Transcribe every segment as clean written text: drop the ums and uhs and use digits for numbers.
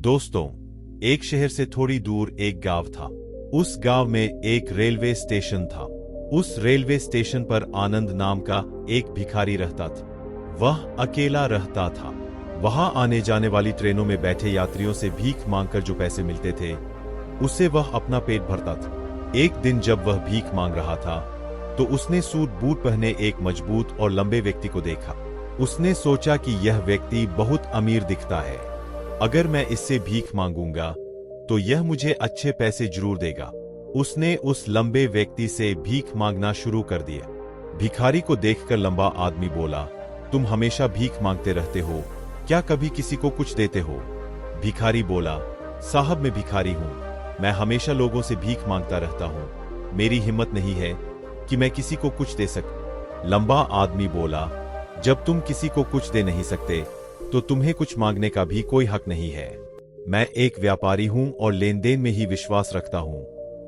दोस्तों, एक शहर से थोड़ी दूर एक गांव था। उस गांव में एक रेलवे स्टेशन था। उस रेलवे स्टेशन पर आनंद नाम का एक भिखारी रहता था। वह अकेला रहता था। वहां आने जाने वाली ट्रेनों में बैठे यात्रियों से भीख मांगकर जो पैसे मिलते थे, उससे वह अपना पेट भरता था। एक दिन जब वह भीख मांग रहा था, तो उसने सूट बूट पहने एक मजबूत और लंबे व्यक्ति को देखा। उसने सोचा कि यह व्यक्ति बहुत अमीर दिखता है। अगर मैं इससे भीख मांगूंगा तो यह मुझे अच्छे पैसे जरूर देगा। उसने उस लंबे व्यक्ति से भीख मांगना शुरू कर दिया। भिखारी को देखकर लंबा आदमी बोला, तुम हमेशा भीख मांगते रहते हो, क्या कभी किसी को कुछ देते हो? भिखारी बोला, साहब मैं भिखारी हूं, मैं हमेशा लोगों से भीख मांगता रहता हूं, मेरी हिम्मत नहीं है कि मैं किसी को कुछ दे सकूं। लंबा आदमी बोला, जब तुम किसी को कुछ दे नहीं सकते तो तुम्हें कुछ मांगने का भी कोई हक नहीं है। मैं एक व्यापारी हूं और लेन देन में ही विश्वास रखता हूं।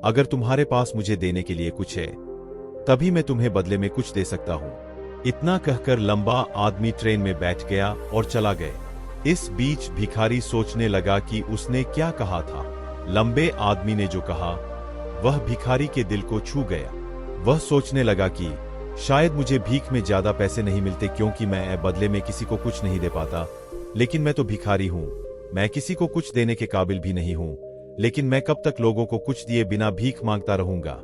अगर तुम्हारे पास मुझे देने के लिए कुछ है, तभी मैं तुम्हें बदले में कुछ दे सकता हूं। इतना कहकर लंबा आदमी ट्रेन में बैठ गया और चला गया। इस बीच भिखारी सोचने लगा कि उसने क्या कहा था। लंबे आदमी ने जो कहा वह भिखारी के दिल को छू गया। वह सोचने लगा कि शायद मुझे भीख में ज्यादा पैसे नहीं मिलते, क्योंकि मैं बदले में किसी को कुछ नहीं दे पाता, लेकिन मैं तो भिखारी हूं, मैं किसी को कुछ देने के काबिल भी नहीं हूं, लेकिन मैं कब तक लोगों को कुछ दिए बिना भीख मांगता रहूंगा।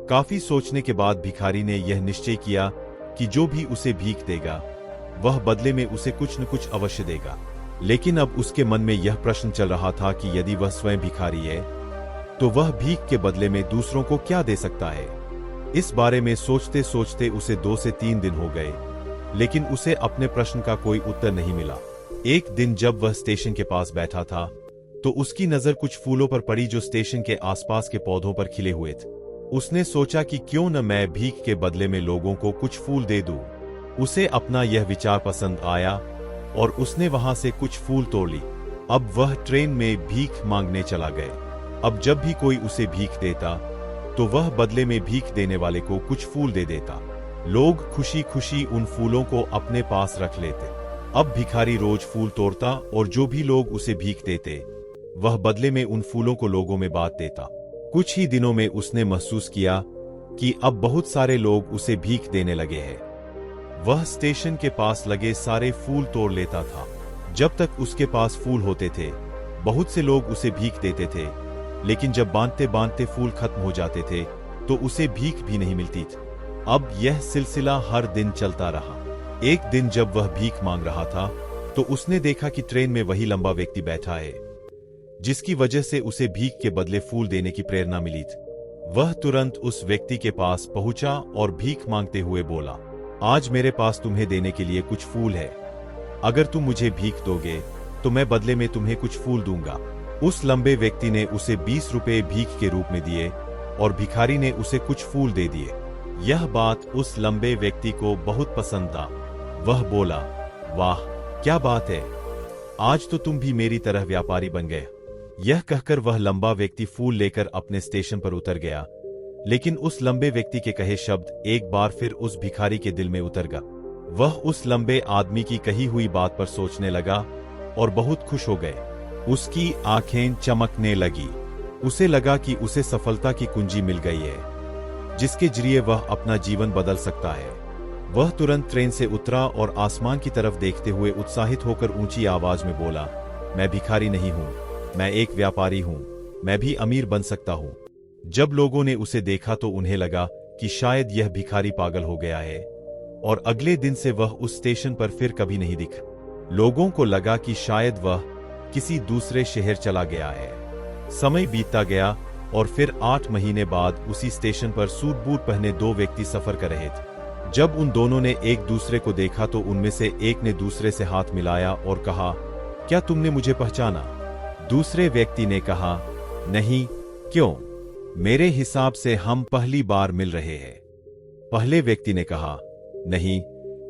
काफी सोचने के बाद भिखारी ने यह निश्चय किया कि जो भी उसे भीख देगा वह बदले में उसे कुछ न कुछ अवश्य देगा। लेकिन अब उसके मन में यह प्रश्न चल रहा था कि यदि वह स्वयं भिखारी है तो वह भीख के बदले में दूसरों को क्या दे सकता है। इस बारे में सोचते सोचते उसे 2 से 3 दिन हो गए, लेकिन उसे अपने प्रश्न का कोई उत्तर नहीं मिला। एक दिन जब वह स्टेशन के पास बैठा था, तो उसकी नजर कुछ फूलों पर पड़ी जो स्टेशन के आसपास के पौधों पर खिले हुए थे। उसने सोचा कि क्यों न मैं भीख के बदले में लोगों को कुछ फूल दे दूं। उसे अपना यह विचार पसंद आया और उसने वहां से कुछ फूल तोड़ ली। अब वह ट्रेन में भीख मांगने चला गया। अब जब भी कोई उसे भीख देता तो वह बदले में भीख देने वाले को कुछ फूल दे देता। लोग खुशी खुशी उन फूलों को अपने पास रख लेते। अब भिखारी रोज फूल तोड़ता और जो भी लोग उसे भीख देते वह बदले में उन फूलों को लोगों में बांट देता। कुछ ही दिनों में उसने महसूस किया कि अब बहुत सारे लोग उसे भीख देने लगे हैं। वह स्टेशन के पास लगे सारे फूल तोड़ लेता था। जब तक उसके पास फूल होते थे, बहुत से लोग उसे भीख देते थे, लेकिन जब बांधते बांधते फूल खत्म हो जाते थे तो उसे भीख भी नहीं मिलती थी। अब यह सिलसिला हर दिन चलता रहा। एक दिन जब वह भीख मांग रहा था तो उसने देखा कि ट्रेन में वही लंबा व्यक्ति बैठा है, जिसकी वजह से उसे भीख के बदले फूल देने की प्रेरणा मिली थी। वह तुरंत उस व्यक्ति के पास पहुंचा और भीख मांगते हुए बोला, आज मेरे पास तुम्हें देने के लिए कुछ फूल है। अगर तुम मुझे भीख दोगे तो मैं बदले में तुम्हें कुछ फूल दूंगा। उस लंबे व्यक्ति ने उसे 20 रुपए भीख के रूप में दिए और भिखारी ने उसे कुछ फूल दे दिए। यह बात उस लंबे व्यक्ति को बहुत पसंद आ। वह बोला, वाह क्या बात है, आज तो तुम भी मेरी तरह व्यापारी बन गए। यह कहकर वह लंबा व्यक्ति फूल लेकर अपने स्टेशन पर उतर गया। लेकिन उस लंबे व्यक्ति के कहे शब्द एक बार फिर उस भिखारी के दिल में उतर गया। वह उस लंबे आदमी की कही हुई बात पर सोचने लगा और बहुत खुश हो गए। उसकी आंखें चमकने लगी। उसे लगा कि उसे सफलता की कुंजी मिल गई है, जिसके जरिए वह अपना जीवन बदल सकता है। वह तुरंत ट्रेन से उतरा और आसमान की तरफ देखते हुए उत्साहित होकर ऊंची आवाज में बोला, मैं भिखारी नहीं हूं, मैं एक व्यापारी हूं, मैं भी अमीर बन सकता हूं। जब लोगों ने उसे देखा तो उन्हें लगा कि शायद यह भिखारी पागल हो गया है, और अगले दिन से वह उस स्टेशन पर फिर कभी नहीं दिखा। लोगों को लगा कि शायद वह किसी दूसरे शहर चला गया है। समय बीतता गया और फिर 8 महीने बाद उसी स्टेशन पर सूट बूट पहने 2 व्यक्ति सफर कर रहे थे। जब उन दोनों ने एक दूसरे को देखा तो उनमें से एक ने दूसरे से हाथ मिलाया और कहा, क्या तुमने मुझे पहचाना? दूसरे व्यक्ति ने कहा, नहीं, क्यों? मेरे हिसाब से हम पहली बार मिल रहे हैं। पहले व्यक्ति ने कहा, नहीं,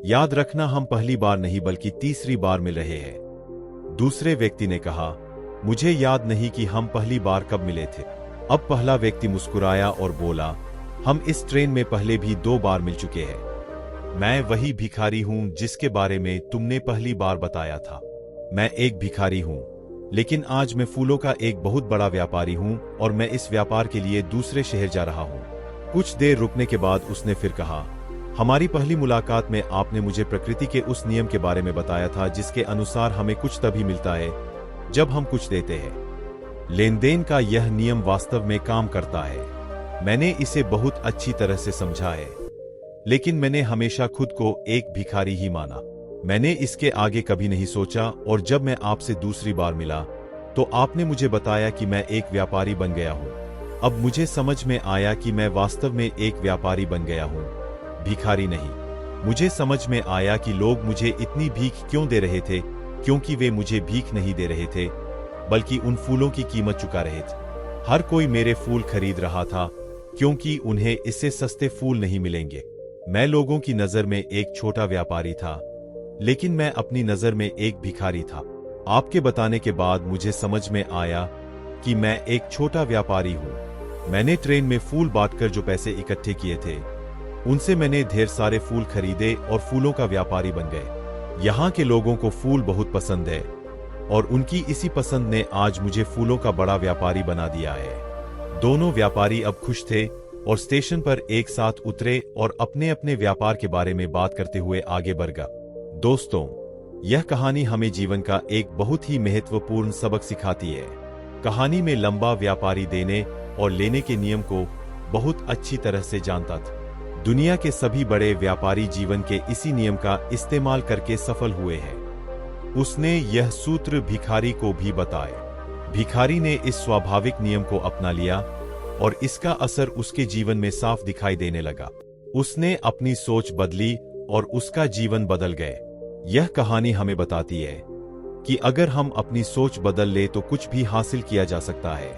याद रखना हम पहली बार नहीं बल्कि तीसरी बार मिल रहे हैं। दूसरे व्यक्ति ने कहा, मुझे याद नहीं कि हम पहली बार कब मिले थे। अब पहला व्यक्ति मुस्कुराया और बोला, हम इस ट्रेन में पहले भी 2 बार मिल चुके हैं। मैं वही भिखारी हूं जिसके बारे में तुमने पहली बार बताया था। मैं एक भिखारी हूं, लेकिन आज मैं फूलों का एक बहुत बड़ा व्यापारी हूँ और मैं इस व्यापार के लिए दूसरे शहर जा रहा हूँ। कुछ देर रुकने के बाद उसने फिर कहा, हमारी पहली मुलाकात में आपने मुझे प्रकृति के उस नियम के बारे में बताया था जिसके अनुसार हमें कुछ तभी मिलता है जब हम कुछ देते हैं। लेन देन का यह नियम वास्तव में काम करता है। मैंने इसे बहुत अच्छी तरह से समझा है, लेकिन मैंने हमेशा खुद को एक भिखारी ही माना। मैंने इसके आगे कभी नहीं सोचा और जब मैं आपसे दूसरी बार मिला तो आपने मुझे बताया कि मैं एक व्यापारी बन गया हूँ। अब मुझे समझ में आया कि मैं वास्तव में एक व्यापारी बन गया हूँ, भिखारी नहीं। मुझे समझ में आया कि लोग मुझे इतनी भीख क्यों दे रहे थे, क्योंकि वे मुझे भीख नहीं दे रहे थे बल्कि उन फूलों की कीमत चुका रहे थे। हर कोई मेरे फूल खरीद रहा था क्योंकि उन्हें इससे सस्ते फूल नहीं मिलेंगे। मैं लोगों की नजर में एक छोटा व्यापारी था, लेकिन मैं अपनी नजर में एक भिखारी था। आपके बताने के बाद मुझे समझ में आया कि मैं एक छोटा व्यापारी हूँ। मैंने ट्रेन में फूल बांटकर जो पैसे इकट्ठे किए थे, उनसे मैंने ढेर सारे फूल खरीदे और फूलों का व्यापारी बन गए। यहाँ के लोगों को फूल बहुत पसंद है और उनकी इसी पसंद ने आज मुझे फूलों का बड़ा व्यापारी बना दिया है। दोनों व्यापारी अब खुश थे और स्टेशन पर एक साथ उतरे और अपने अपने व्यापार के बारे में बात करते हुए आगे बढ़ गए। दोस्तों, यह कहानी हमें जीवन का एक बहुत ही महत्वपूर्ण सबक सिखाती है। कहानी में लंबा व्यापारी देने और लेने के नियम को बहुत अच्छी तरह से जानता था। दुनिया के सभी बड़े व्यापारी जीवन के इसी नियम का इस्तेमाल करके सफल हुए हैं। उसने यह सूत्र भिखारी को भी बताए। भिखारी ने इस स्वाभाविक नियम को अपना लिया और इसका असर उसके जीवन में साफ दिखाई देने लगा। उसने अपनी सोच बदली और उसका जीवन बदल गए। यह कहानी हमें बताती है कि अगर हम अपनी सोच बदल ले तो कुछ भी हासिल किया जा सकता है।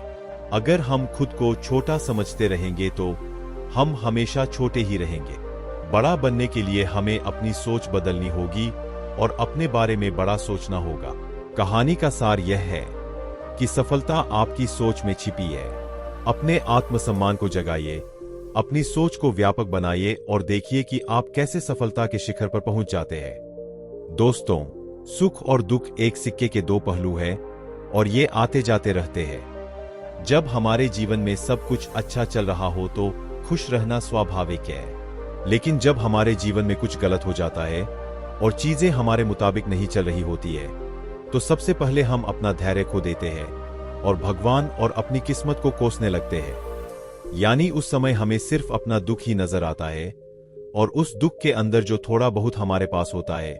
अगर हम खुद को छोटा समझते रहेंगे तो हम हमेशा छोटे ही रहेंगे। बड़ा बनने के लिए हमें अपनी सोच बदलनी होगी और अपने बारे में बड़ा सोचना होगा। कहानी का सार यह है कि सफलता आपकी सोच में छिपी है। अपने आत्मसम्मान को जगाइए, अपनी सोच को व्यापक बनाइए और देखिए कि आप कैसे सफलता के शिखर पर पहुंच जाते हैं। दोस्तों, सुख और दुख एक सिक्के के दो पहलू हैं और ये आते जाते रहते हैं। जब हमारे जीवन में सब कुछ अच्छा चल रहा हो तो खुश रहना स्वाभाविक है, लेकिन जब हमारे जीवन में कुछ गलत हो जाता है और चीजें हमारे मुताबिक नहीं चल रही होती है, तो सबसे पहले हम अपना धैर्य खो देते हैं और भगवान और अपनी किस्मत को कोसने लगते हैं। यानी उस समय हमें सिर्फ अपना दुख ही नजर आता है और उस दुख के अंदर जो थोड़ा बहुत हमारे पास होता है,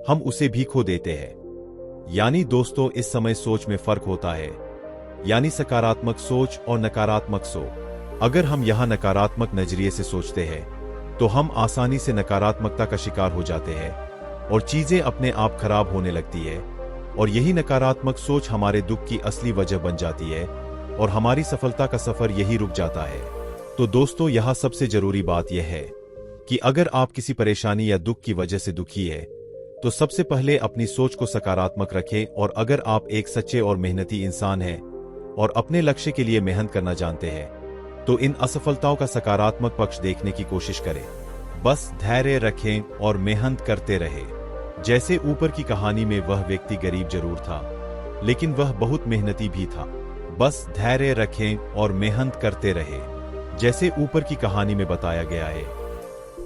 हम उसे भी खो देते हैं। यानी दोस्तों, इस समय सोच में फर्क होता है, यानी सकारात्मक सोच और नकारात्मक सोच। अगर हम यहां नकारात्मक नजरिए से सोचते हैं तो हम आसानी से नकारात्मकता का शिकार हो जाते हैं और चीजें अपने आप खराब होने लगती है और यही नकारात्मक सोच हमारे दुख की असली वजह बन जाती है और हमारी सफलता का सफर यही रुक जाता है। तो दोस्तों, यहाँ सबसे जरूरी बात यह है कि अगर आप किसी परेशानी या दुख की वजह से दुखी है तो सबसे पहले अपनी सोच को सकारात्मक रखें और अगर आप एक सच्चे और मेहनती इंसान हैं और अपने लक्ष्य के लिए मेहनत करना जानते हैं तो इन असफलताओं का सकारात्मक पक्ष देखने की कोशिश करें। बस धैर्य रखें और मेहनत करते रहें। जैसे ऊपर की कहानी में वह व्यक्ति गरीब जरूर था, लेकिन वह बहुत मेहनती भी था। बस धैर्य रखें और मेहनत करते रहें। जैसे ऊपर की कहानी में बताया गया है,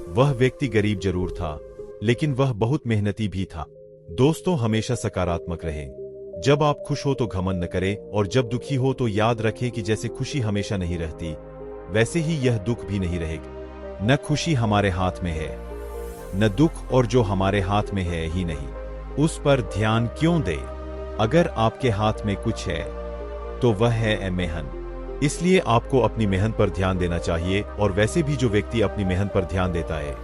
वह व्यक्ति गरीब जरूर था, लेकिन वह बहुत मेहनती भी था। दोस्तों, हमेशा सकारात्मक रहें। जब आप खुश हो तो घमंड न करें और जब दुखी हो तो याद रखें कि जैसे खुशी हमेशा नहीं रहती, वैसे ही यह दुख भी नहीं रहेगा। न खुशी हमारे हाथ में है, न दुख, और जो हमारे हाथ में है ही नहीं, उस पर ध्यान क्यों दें? अगर आपके हाथ में कुछ है तो वह है मेहनत। इसलिए आपको अपनी मेहनत पर ध्यान देना चाहिए और वैसे भी जो व्यक्ति अपनी मेहनत पर ध्यान देता है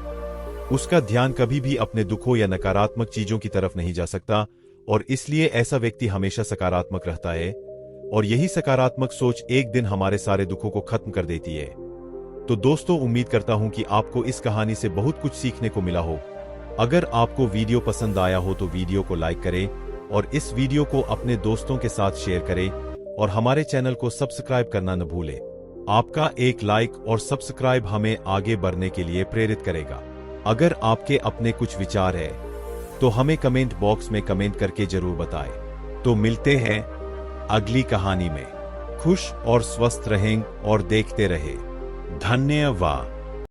उसका ध्यान कभी भी अपने दुखों या नकारात्मक चीजों की तरफ नहीं जा सकता और इसलिए ऐसा व्यक्ति हमेशा सकारात्मक रहता है और यही सकारात्मक सोच एक दिन हमारे सारे दुखों को खत्म कर देती है। तो दोस्तों, उम्मीद करता हूं कि आपको इस कहानी से बहुत कुछ सीखने को मिला हो। अगर आपको वीडियो पसंद आया हो तो वीडियो को लाइक करें और इस वीडियो को अपने दोस्तों के साथ शेयर करें और हमारे चैनल को सब्सक्राइब करना न भूलें। आपका एक लाइक और सब्सक्राइब हमें आगे बढ़ने के लिए प्रेरित करेगा। अगर आपके अपने कुछ विचार है तो हमें कमेंट बॉक्स में कमेंट करके जरूर बताएं। तो मिलते हैं अगली कहानी में। खुश और स्वस्थ रहें और देखते रहे। धन्यवाद।